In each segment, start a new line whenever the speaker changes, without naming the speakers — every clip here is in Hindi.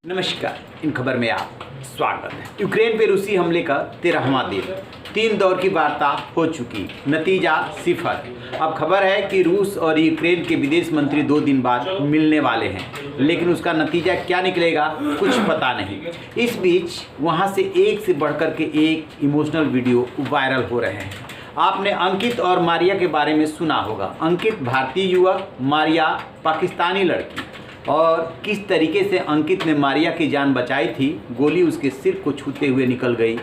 नमस्कार, इन खबर में आप स्वागत है। यूक्रेन पे रूसी हमले का 13वां दिन, 3 दौर की वार्ता हो चुकी, नतीजा सिफर। अब खबर है कि रूस और यूक्रेन के विदेश मंत्री 2 दिन बाद मिलने वाले हैं, लेकिन उसका नतीजा क्या निकलेगा कुछ पता नहीं। इस बीच वहां से एक से बढ़कर के एक इमोशनल वीडियो वायरल हो रहे हैं। आपने अंकित और मारिया के बारे में सुना होगा। अंकित भारतीय युवक, मारिया पाकिस्तानी लड़की। और किस तरीके से अंकित ने मारिया की जान बचाई थी। गोली उसके सिर को छूते हुए निकल गई।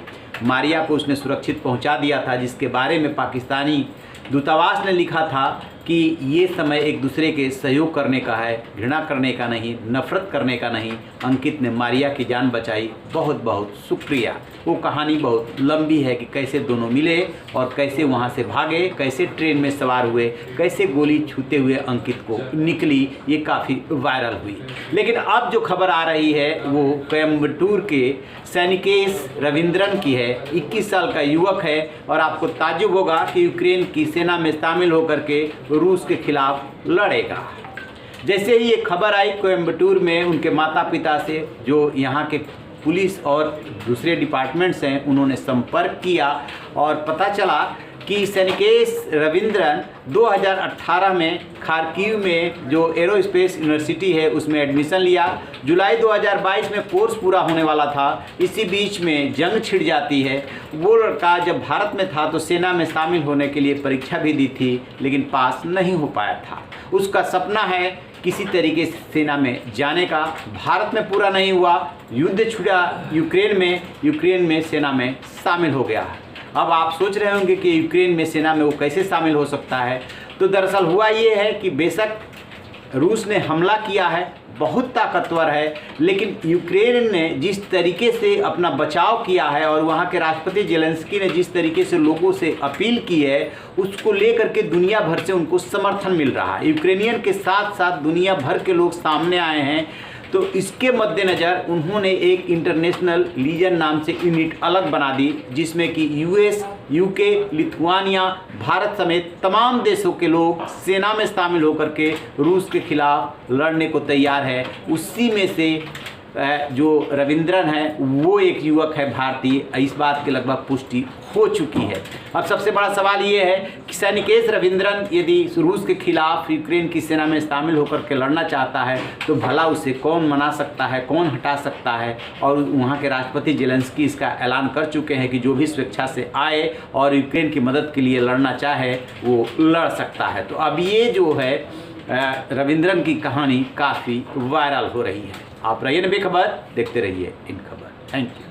मारिया को उसने सुरक्षित पहुंचा दिया था, जिसके बारे में पाकिस्तानी दूतावास ने लिखा था कि ये समय एक दूसरे के सहयोग करने का है, घृणा करने का नहीं, नफरत करने का नहीं। अंकित ने मारिया की जान बचाई, बहुत बहुत शुक्रिया। वो कहानी बहुत लंबी है कि कैसे दोनों मिले और कैसे वहाँ से भागे, कैसे ट्रेन में सवार हुए, कैसे गोली छूते हुए अंकित को निकली। ये काफ़ी वायरल हुई। लेकिन अब जो खबर आ रही है वो कोयम्बटूर के सैनिकेश रविंद्रन की है। 21 साल का युवक है और आपको ताज्जुब होगा कि यूक्रेन की सेना में शामिल होकर के रूस के खिलाफ लड़ेगा। जैसे ही ये खबर आई कोयम्बटूर में उनके माता पिता से, जो यहाँ के पुलिस और दूसरे डिपार्टमेंट्स हैं, उन्होंने संपर्क किया और पता चला कि सैनिकेश रविंद्रन 2018 में खार्किव में जो एरोस्पेस यूनिवर्सिटी है उसमें एडमिशन लिया। जुलाई 2022 में कोर्स पूरा होने वाला था। इसी बीच में जंग छिड़ जाती है। वो लड़का जब भारत में था तो सेना में शामिल होने के लिए परीक्षा भी दी थी, लेकिन पास नहीं हो पाया था। उसका सपना है किसी तरीके से सेना में जाने का, भारत में पूरा नहीं हुआ। युद्ध छिड़ा यूक्रेन में सेना में शामिल हो गया। अब आप सोच रहे होंगे कि यूक्रेन में सेना में वो कैसे शामिल हो सकता है। तो दरअसल हुआ ये है कि बेशक रूस ने हमला किया है, बहुत ताकतवर है, लेकिन यूक्रेन ने जिस तरीके से अपना बचाव किया है और वहाँ के राष्ट्रपति जेलेंस्की ने जिस तरीके से लोगों से अपील की है, उसको लेकर के दुनिया भर से उनको समर्थन मिल रहा है। यूक्रेनियन के साथ साथ दुनिया भर के लोग सामने आए हैं। तो इसके मद्देनज़र उन्होंने एक इंटरनेशनल लीजन नाम से यूनिट अलग बना दी, जिसमें कि यूएस, यूके, लिथुआनिया, भारत समेत तमाम देशों के लोग सेना में शामिल होकर के रूस के खिलाफ लड़ने को तैयार है। उसी में से जो रविंद्रन है वो एक युवक है भारतीय। इस बात की लगभग पुष्टि हो चुकी है। अब सबसे बड़ा सवाल ये है कि सैनिकेश रविंद्रन यदि रूस के खिलाफ यूक्रेन की सेना में शामिल होकर के लड़ना चाहता है तो भला उसे कौन मना सकता है, कौन हटा सकता है। और वहाँ के राष्ट्रपति जेलेंस्की इसका ऐलान कर चुके हैं कि जो भी स्वेच्छा से आए और यूक्रेन की मदद के लिए लड़ना चाहे वो लड़ सकता है। तो अब ये जो है रविंद्रन की कहानी काफ़ी वायरल हो रही है। आप रहिए बेखबर, देखते रहिए इन खबर। Thank you.